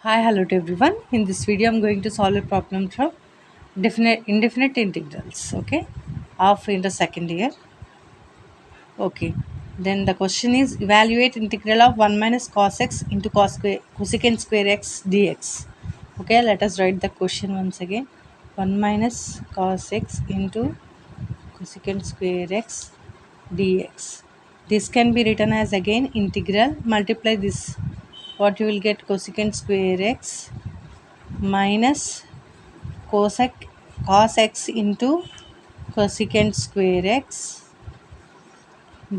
Hi, hello to everyone. In this video, I'm going to solve a problem from indefinite integrals. Okay, of in the second year. Okay, then the question is evaluate integral of 1 minus cos x into cosecant square x dx. Okay, let us write the question once again. 1 minus cos x into cosecant square x dx. This can be written as again integral. Multiply this. What you will get cosecant square x minus cosec cos x into cosecant square x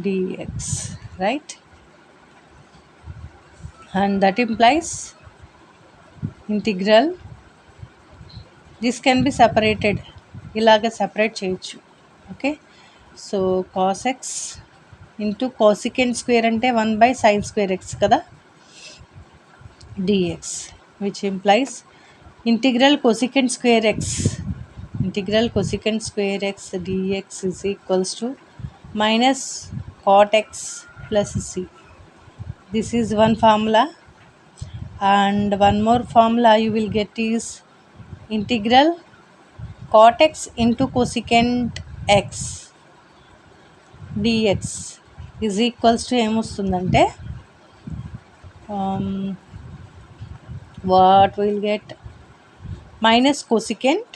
dx, right? And that implies integral. This can be separated, ఇలాగ separate చేయొచ్చు. Okay, so cos x into cosecant square అంటే 1/sin² x కదా, dx, which implies integral cosecant square x dx is equals to minus cot x plus c. This is one formula, and one more formula you will get is integral cot x into cosecant x dx is equals to ఏమొస్తుందంటే what we will get minus cosecant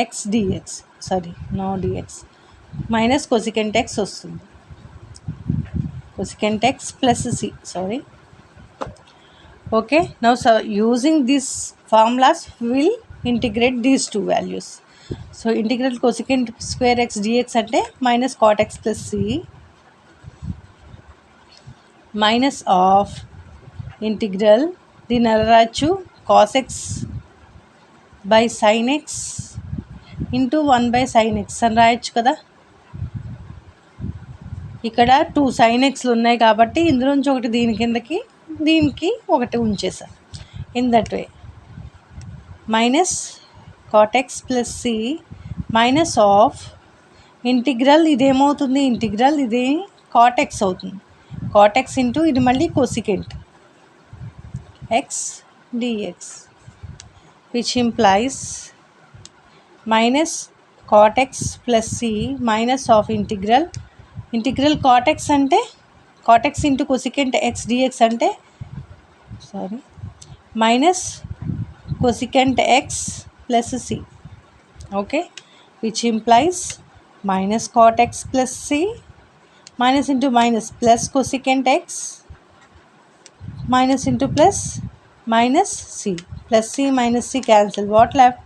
x dx, sorry, no dx, minus cosecant x వస్తుంది, cosecant x plus c, sorry. Okay, now so using these formulas we will integrate these two values. So integral cosecant square x dx అంటే minus cot x plus c minus of integral దీని ఎలా రాయచ్చు cos x by sin x into 1/sin x అని రాయొచ్చు కదా. ఇక్కడ 2 sin xలు ఉన్నాయి కాబట్టి ఇందులోంచి ఒకటి దీని కిందకి, దీనికి ఒకటి ఉంచేసాను. In that way minus cot x plus c minus of integral ఇదేమవుతుంది, ఇంటిగ్రల్ ఇది cot x అవుతుంది, cot x ఇంటూ ఇది మళ్ళీ cosecant x dx, which implies minus cot x plus c minus of integral cot x అంటే cot x into cosecant x dx అంటే sorry minus cosecant x plus c. Okay, which implies minus cot x plus c minus into minus plus cosecant x minus into plus minus c, plus c minus c cancel, what left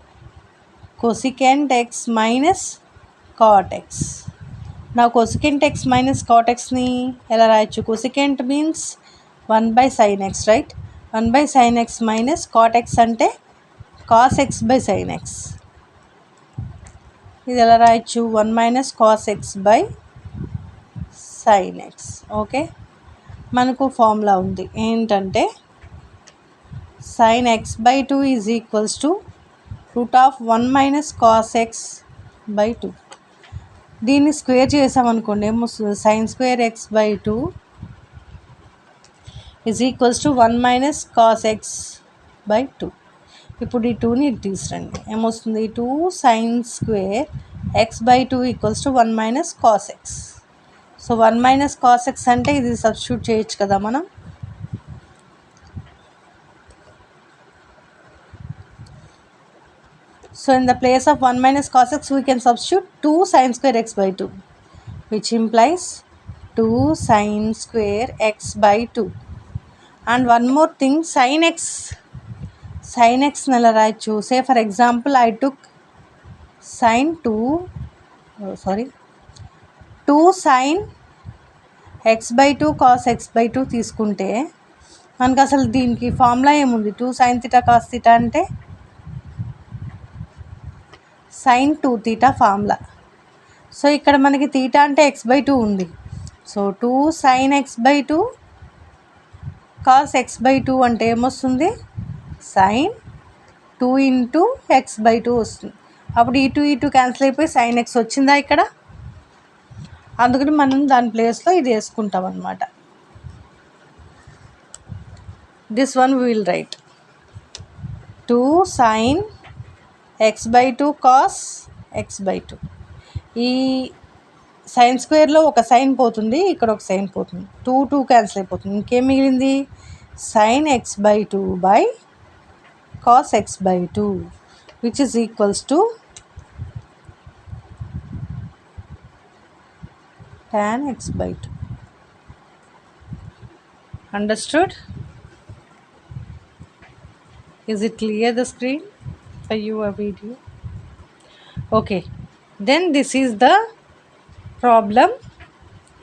cosecant x minus cot x. Now cosecant x minus cot x ni ఎలా రాయొచ్చు, cosecant means 1/sin x, right? 1/sin x minus cot x అంటే cos x by sin x. ఇది ఎలా రాయొచ్చు 1 minus cos x by sin x. Okay, మనకు formula ఉంది ఏంటంటే sin x by 2 is equals to root of 1 minus cos x by 2. దీన్ని square చేసామనుకోండి ఏమొస్తుంది, sin square x by 2 is equals to 1 minus cos x by 2. ఇప్పుడు ఈ 2ని తీసురండి, ఏమొస్తుంది 2 sin square x by 2 equals to 1 minus cos x. So 1 minus cos x అంటే ఇది substitute చేయొచ్చు కదా మనం. So in the place of 1 minus cos x we can substitute 2 sin square x by 2, which implies 2 sin square x by 2. And one more thing, sin x నెల రాయొచ్చు. Say for example I took sin 2 sin x by 2 cos x by 2 తీసుకుంటే మనకు అసలు దీనికి formula ఏముంది, 2 sin theta cos theta అంటే sin 2 theta formula. So ఇక్కడ మనకి తీటా అంటే x by 2 ఉంది, so 2 sin x by 2 cos x by 2 అంటే ఏమొస్తుంది sin 2 ఇంటూ x by 2 వస్తుంది. అప్పుడు ఈ 2 క్యాన్సిల్ అయిపోయి sin x వచ్చిందా ఇక్కడ, అందుకని మనం దాని ప్లేస్లో ఇది వేసుకుంటాం అన్నమాట. This one we will write. 2 sin x/2 cos x/2. ఈ సైన్ స్క్వేర్లో ఒక సైన్ పోతుంది, ఇక్కడ ఒక సైన్ పోతుంది, 2 క్యాన్సిల్ అయిపోతుంది. ఇంకేం మిగిలింది? sin x/2 by cos x/2 which is equals to tan x/2. Understood? Is it clear the screen for your video? Okay, then this is the problem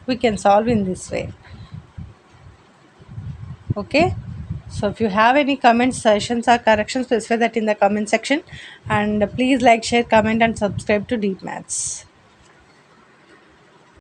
we can solve in this way. Okay, so if you have any comments, suggestions or corrections, specify that in the comment section, and please like, share, comment and subscribe to Deep Maths.